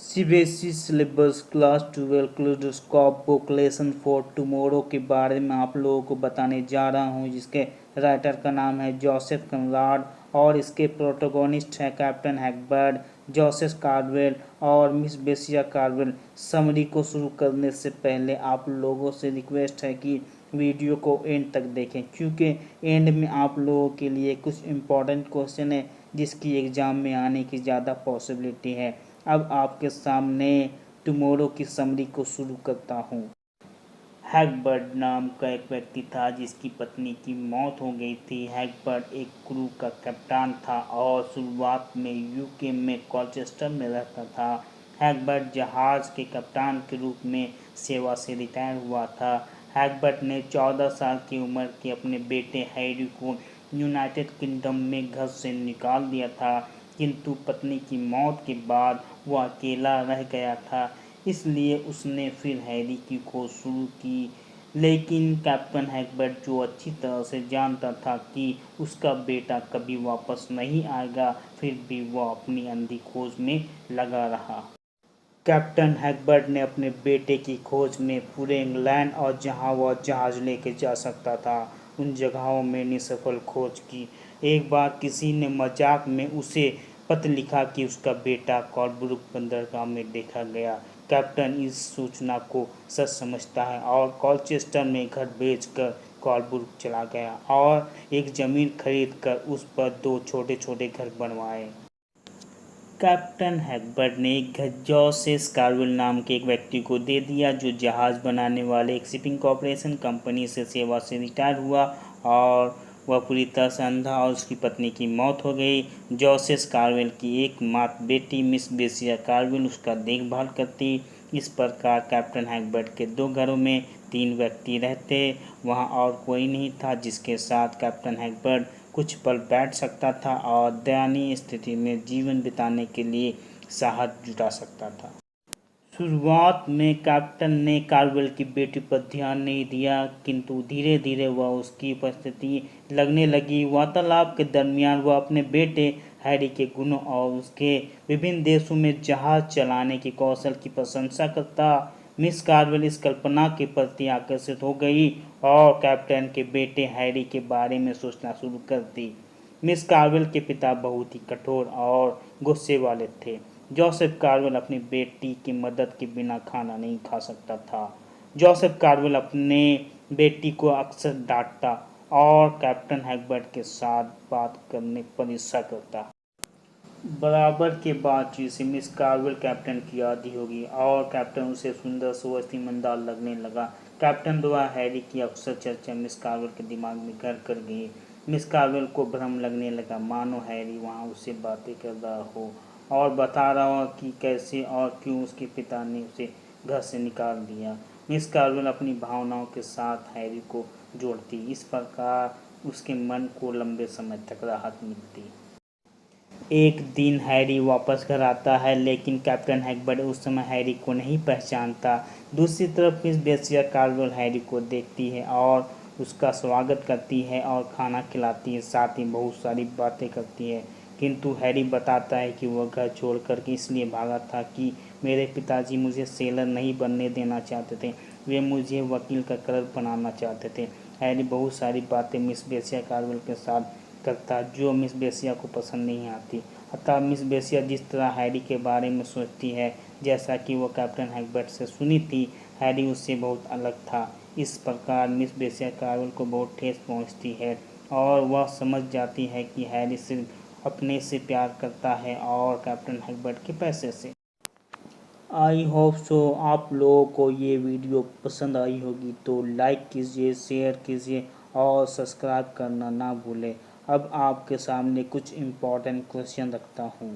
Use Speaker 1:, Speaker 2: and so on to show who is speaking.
Speaker 1: CBSE syllabus class 12 kaleidoscope book lesson for tomorrow के बारे में आप लोगों को बताने जा रहा हूं, जिसके राइटर का नाम है जोसेफ कनराड और इसके प्रोटोगोनिस्ट है कैप्टन हैकबर्ड, जोसेफ कार्वेल और मिस बेसिया कार्वेल। समरी को शुरू करने से पहले आप लोगों से रिक्वेस्ट है कि वीडियो को एंड तक देखें, क्योंकि एंड में आप लोगों के लिए कुछ इम्पोर्टेंट क्वेश्चन है जिसकी एग्ज़ाम में आने की ज़्यादा पॉसिबिलिटी है। अब आपके सामने टुमारो की समरी को शुरू करता हूँ। हैकबर्ड नाम का एक व्यक्ति था जिसकी पत्नी की मौत हो गई थी। हैकबर्ड एक क्रू का कप्तान था और शुरुआत में यूके में कॉलचेस्टर में रहता था। हैकबर्ड जहाज़ के कप्तान के रूप में सेवा से रिटायर हुआ था। हैकबर्ड ने 14 साल की उम्र के अपने बेटे हैरी को यूनाइटेड किंगडम में घर से निकाल दिया था, किंतु पत्नी की मौत के बाद वह अकेला रह गया था, इसलिए उसने फिर हैरी की खोज शुरू की। लेकिन कैप्टन हैकबर्ड, जो अच्छी तरह से जानता था कि उसका बेटा कभी वापस नहीं आएगा, फिर भी वह अपनी अंधी खोज में लगा रहा। कैप्टन हैकबर्ड ने अपने बेटे की खोज में पूरे इंग्लैंड और जहां वह जहाज़ लेकर जा सकता था उन जगहों में निसफल खोज की। एक बार किसी ने मजाक में उसे पत्र लिखा कि उसका बेटा कॉलब्रुक बंदरगाह में देखा गया। कैप्टन इस सूचना को सच समझता है और कॉलचेस्टर में घर बेचकर कॉलब्रुक चला गया और एक ज़मीन खरीदकर उस पर 2 छोटे छोटे घर बनवाए। कैप्टन हैकबर्ड ने एक घर जोसेफ कार्वेल नाम के एक व्यक्ति को दे दिया, जो जहाज़ बनाने वाले एक शिपिंग कॉर्पोरेशन कंपनी से सेवा से रिटायर हुआ और वह पूरी तरह से अंधा और उसकी पत्नी की मौत हो गई। जोसेफ कार्वेल की एकमात्र बेटी मिस बेसिया कार्वेल उसका देखभाल करती। इस प्रकार कैप्टन हैकबर्ड के 2 घरों में 3 व्यक्ति रहते। वहाँ और कोई नहीं था जिसके साथ कैप्टन हैकबर्ड कुछ पल बैठ सकता था और दयनीय स्थिति में जीवन बिताने के लिए साहस जुटा सकता था। शुरुआत में कैप्टन ने कार्वेल की बेटी पर ध्यान नहीं दिया, किंतु धीरे धीरे वह उसकी उपस्थिति लगने लगी। वार्तालाप के दरमियान वह अपने बेटे हैरी के गुणों और उसके विभिन्न देशों में जहाज चलाने के कौशल की प्रशंसा करता। मिस कार्वेल इस कल्पना के प्रति आकर्षित हो गई और कैप्टन के बेटे हैरी के बारे में सोचना शुरू कर दी। मिस कार्वेल के पिता बहुत ही कठोर और गुस्से वाले थे। जोसेफ कार्वेल अपनी बेटी की मदद के बिना खाना नहीं खा सकता था। जोसेफ कार्वेल अपने बेटी को अक्सर डांटता और कैप्टन हैकबर्ड के साथ बात करने पर ईर्ष्या करता। बराबर के बातचीत से मिस कार्वेल कैप्टन की आदी होगी और कैप्टन उसे सुंदर सुवस्त ईमानदार लगने लगा। कैप्टन द्वारा हैरी की अक्सर चर्चा मिस कार्वेल के दिमाग में घर कर गई। मिस कार्वेल को भ्रम लगने लगा, मानो हैरी वहाँ उससे बातें कर रहा हो और बता रहा हो कि कैसे और क्यों उसके पिता ने उसे घर से निकाल दिया। मिस कार्वेल अपनी भावनाओं के साथ हैरी को जोड़ती। इस प्रकार उसके मन को लंबे समय तक राहत मिलती। एक दिन हैरी वापस घर आता है, लेकिन कैप्टन हैकबर्ड उस समय हैरी को नहीं पहचानता। दूसरी तरफ मिस बेसिया कार्वेल हैरी को देखती है और उसका स्वागत करती है और खाना खिलाती है, साथ ही बहुत सारी बातें करती है। किंतु हैरी बताता है कि वह घर छोड़कर इसलिए भागा था कि मेरे पिताजी मुझे सेलर नहीं बनने देना चाहते थे, वे मुझे वकील का क्लर्क बनाना चाहते थे। हैरी बहुत सारी बातें मिस बेसिया कार्वेल के साथ करता जो मिस बेसिया को पसंद नहीं आती। अतः मिस बेसिया जिस तरह हैरी के बारे में सोचती है, जैसा कि वो कैप्टन हैकबर्ड से सुनी थी, हैरी उससे बहुत अलग था। इस प्रकार मिस बेसिया कार्वेल को बहुत ठेस पहुंचती है और वह समझ जाती है कि हैरी सिर्फ अपने से प्यार करता है और कैप्टन हैकबर्ड के पैसे से। आई होप सो आप लोगों को ये वीडियो पसंद आई होगी, तो लाइक कीजिए, शेयर कीजिए और सब्सक्राइब करना ना भूलें। अब आपके सामने कुछ इम्पोर्टेंट क्वेश्चन रखता हूँ।